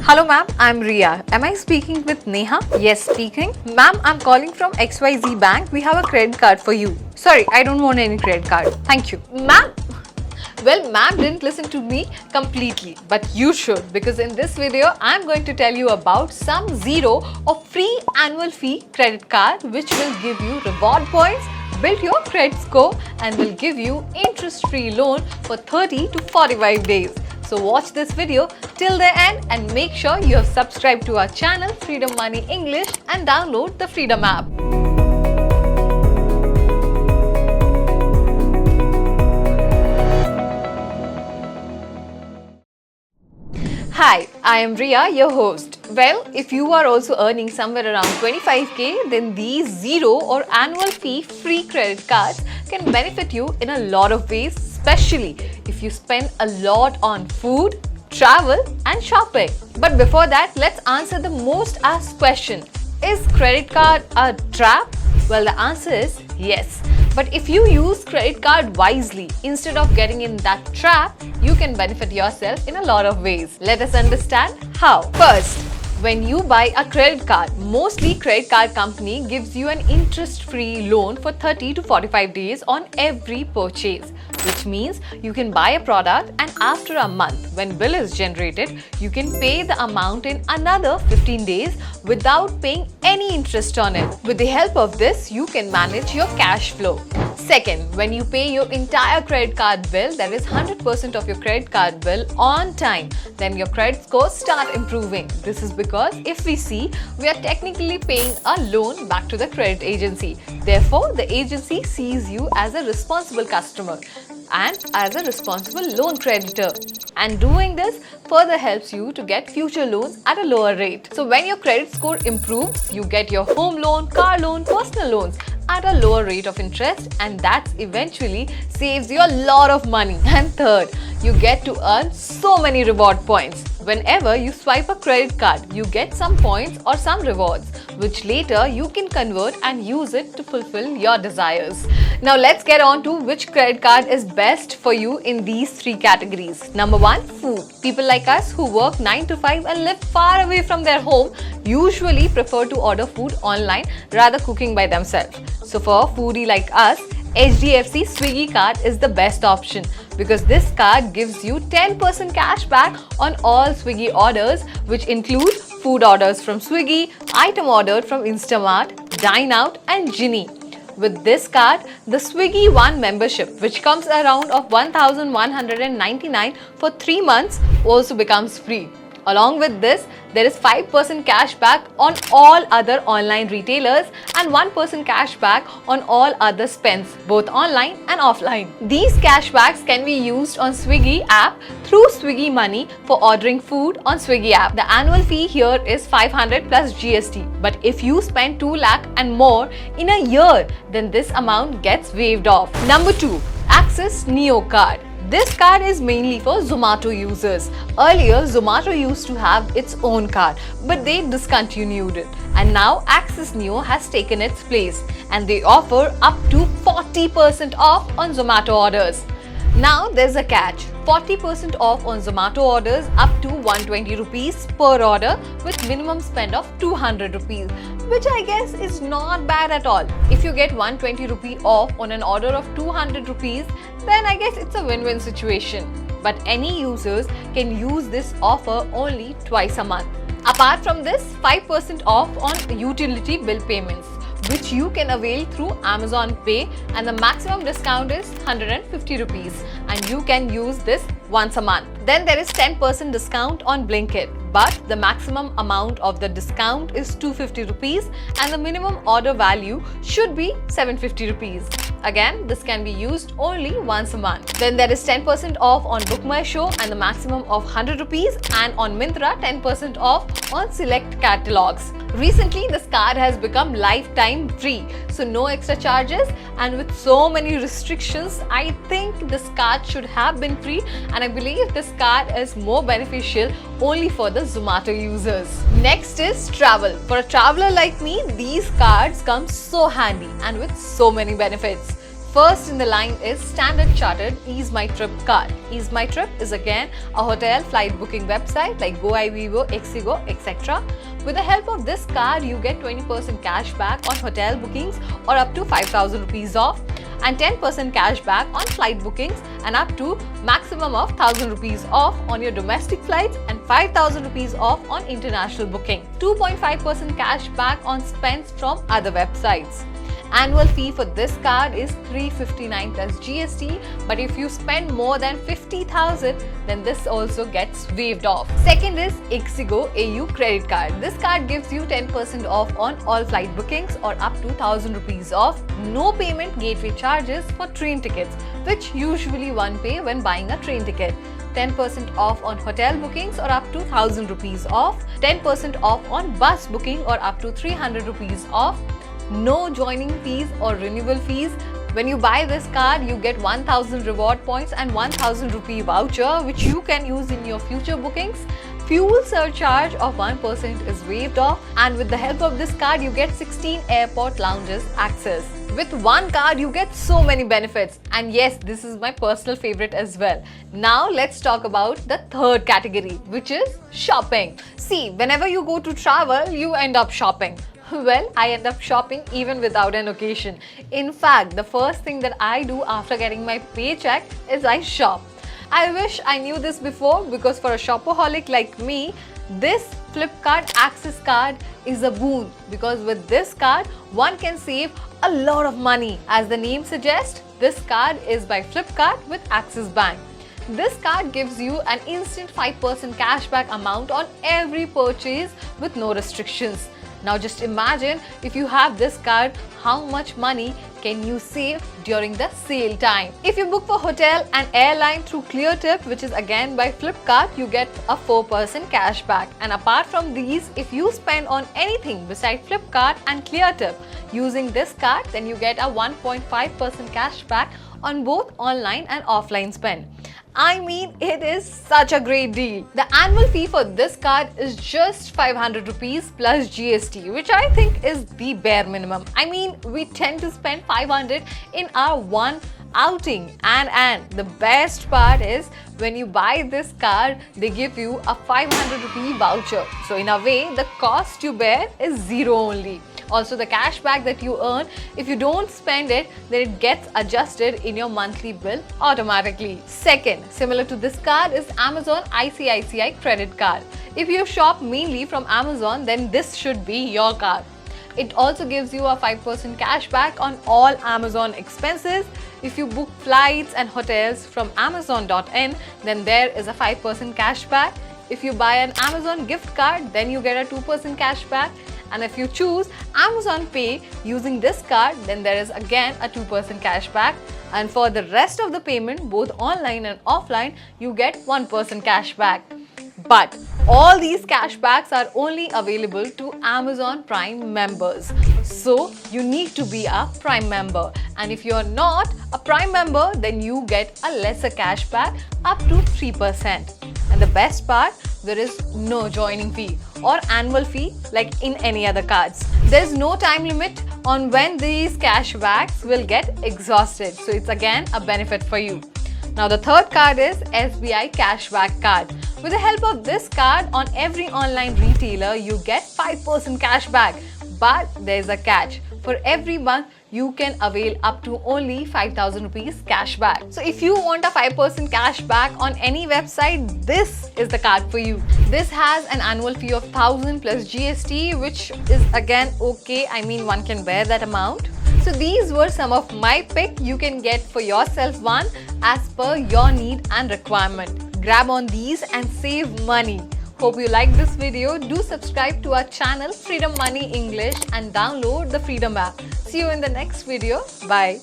Hello ma'am, I'm Ria. Am I speaking with Neha? Yes, speaking. Ma'am, I'm calling from XYZ Bank. We have a credit card for you. Sorry, I don't want any credit card. Thank you. Ma'am, well, ma'am didn't listen to me completely, but you should, because in this video, I'm going to tell you about some zero or free annual fee credit card which will give you reward points, build your credit score and will give you interest-free loan for 30 to 45 days. So watch this video till the end and make sure you have subscribed to our channel Freedom Money English and download the Freedom app. Hi, I am Ria, your host. Well, if you are also earning somewhere around 25k, then these zero or annual fee free credit cards can benefit you in a lot of ways, especially if you spend a lot on food, travel and shopping. But before that, let's answer the most asked question. Is credit card a trap? Well, the answer is yes. But if you use credit card wisely, instead of getting in that trap, you can benefit yourself in a lot of ways. Let us understand how. First, when you buy a credit card, mostly credit card company gives you an interest-free loan for 30 to 45 days on every purchase, which means you can buy a product and after a month, when bill is generated, you can pay the amount in another 15 days without paying any interest on it. With the help of this, you can manage your cash flow. Second, when you pay your entire credit card bill, that is 100% of your credit card bill on time, then your credit scores start improving. This is because if we see, we are technically paying a loan back to the credit agency. Therefore, the agency sees you as a responsible customer and as a responsible loan creditor. And doing this further helps you to get future loans at a lower rate. So when your credit score improves, you get your home loan, car loan, personal loans at a lower rate of interest, and that eventually saves you a lot of money. And third, you get to earn so many reward points. Whenever you swipe a credit card, you get some points or some rewards, which later you can convert and use it to fulfill your desires. Now let's get on to which credit card is best for you in these three categories. Number one, food. People like us who work 9 to 5 and live far away from their home usually prefer to order food online rather cooking by themselves. So for a foodie like us, HDFC Swiggy card is the best option because this card gives you 10% cash back on all Swiggy orders, which include food orders from Swiggy, item ordered from Instamart, Dine Out and Ginny. With this card, the Swiggy One membership, which comes around of 1,199 for 3 months, also becomes free. Along with this, there is 5% cash back on all other online retailers and 1% cash back on all other spends, both online and offline. These cashbacks can be used on Swiggy app through Swiggy Money for ordering food on Swiggy app. The annual fee here is 500 plus GST. But if you spend 2 lakh and more in a year, then this amount gets waived off. Number 2, Axis Neo card. This card is mainly for Zomato users. Earlier, Zomato used to have its own card, but they discontinued it. And now Axis Neo has taken its place and they offer up to 40% off on Zomato orders. Now there's a catch. 40% off on Zomato orders up to 120 rupees per order with minimum spend of 200 rupees, which I guess is not bad at all. If you get 120 rupee off on an order of 200 rupees, then I guess it's a win-win situation. But any users can use this offer only twice a month. Apart from this, 5% off on utility bill payments, which you can avail through Amazon Pay, and the maximum discount is 150 rupees and you can use this once a month. Then there is 10% discount on Blinkit, but the maximum amount of the discount is 250 rupees and the minimum order value should be 750 rupees. Again, this can be used only once a month. Then there is 10% off on Book My Show and the maximum of 100 rupees, and on Myntra 10% off on select catalogs. Recently, this card has become lifetime free, so no extra charges, and with so many restrictions, I think this card should have been free, and I believe this card is more beneficial only for the Zomato users. Next is travel. For a traveler like me, these cards come so handy and with so many benefits. First in the line is Standard Chartered Ease My Trip card. Ease My Trip is again a hotel flight booking website like GoIVivo, Exigo, etc. With the help of this card, you get 20% cash back on hotel bookings or up to 5,000 rupees off, and 10% cash back on flight bookings and up to maximum of 1,000 rupees off on your domestic flights and 5,000 rupees off on international booking. 2.5% cash back on spends from other websites. Annual fee for this card is 359 plus GST, but if you spend more than 50,000, then this also gets waived off. Second is Exigo AU credit card. This card gives you 10% off on all flight bookings or up to 1,000 rupees off. No payment gateway charges for train tickets, which usually one pay when buying a train ticket. 10% off on hotel bookings or up to 1,000 rupees off. 10% off on bus booking or up to 300 rupees off. No joining fees or renewal fees. When you buy this card, you get 1,000 reward points and 1,000 rupee voucher which you can use in your future bookings. Fuel surcharge of 1% is waived off, and with the help of this card, you get 16 airport lounges access. With one card, you get so many benefits, and yes, this is my personal favorite as well. Now let's talk about the third category, which is shopping. See, whenever you go to travel, you end up shopping. Well, I end up shopping even without an occasion. In fact, the first thing that I do after getting my paycheck is I shop. I wish I knew this before, because for a shopaholic like me, this Flipkart Access card is a boon, because with this card, one can save a lot of money. As the name suggests, this card is by Flipkart with Axis Bank. This card gives you an instant 5% cashback amount on every purchase with no restrictions. Now just imagine, if you have this card, how much money can you save during the sale time. If you book for hotel and airline through ClearTip, which is again by Flipkart, you get a 4% cashback. And apart from these, if you spend on anything besides Flipkart and ClearTip using this card, then you get a 1.5% cashback on both online and offline spend. I mean, it is such a great deal. The annual fee for this card is just 500 rupees plus GST, which I think is the bare minimum. I mean, we tend to spend 500 in our one outing, and the best part is, when you buy this card, they give you a 500 rupee voucher. So in a way, the cost you bear is zero only. Also, the cashback that you earn, if you don't spend it, then it gets adjusted in your monthly bill automatically. Second, similar to this card, is Amazon ICICI credit card. If you shop mainly from Amazon, then this should be your card. It also gives you a 5% cashback on all Amazon expenses. If you book flights and hotels from Amazon.in, then there is a 5% cashback. If you buy an Amazon gift card, then you get a 2% cashback. And if you choose Amazon Pay using this card, then there is again a 2% cashback. And for the rest of the payment, both online and offline, you get 1% cashback. But all these cashbacks are only available to Amazon Prime members. So you need to be a Prime member. And if you're not a Prime member, then you get a lesser cashback up to 3%. And the best part, there is no joining fee or annual fee like in any other cards. There's no time limit on when these cashbacks will get exhausted. So it's again a benefit for you. Now the third card is SBI Cashback card. With the help of this card, on every online retailer, you get 5% cashback. But there's a catch. For every month, you can avail up to only 5,000 rupees cashback. So if you want a 5% cashback on any website, this is the card for you. This has an annual fee of 1,000 plus GST, which is again okay. I mean, one can bear that amount. So these were some of my pick. You can get for yourself one as per your need and requirement. Grab on these and save money. Hope you liked this video. Do subscribe to our channel Freedom Money English and download the Freedom app. See you in the next video. Bye.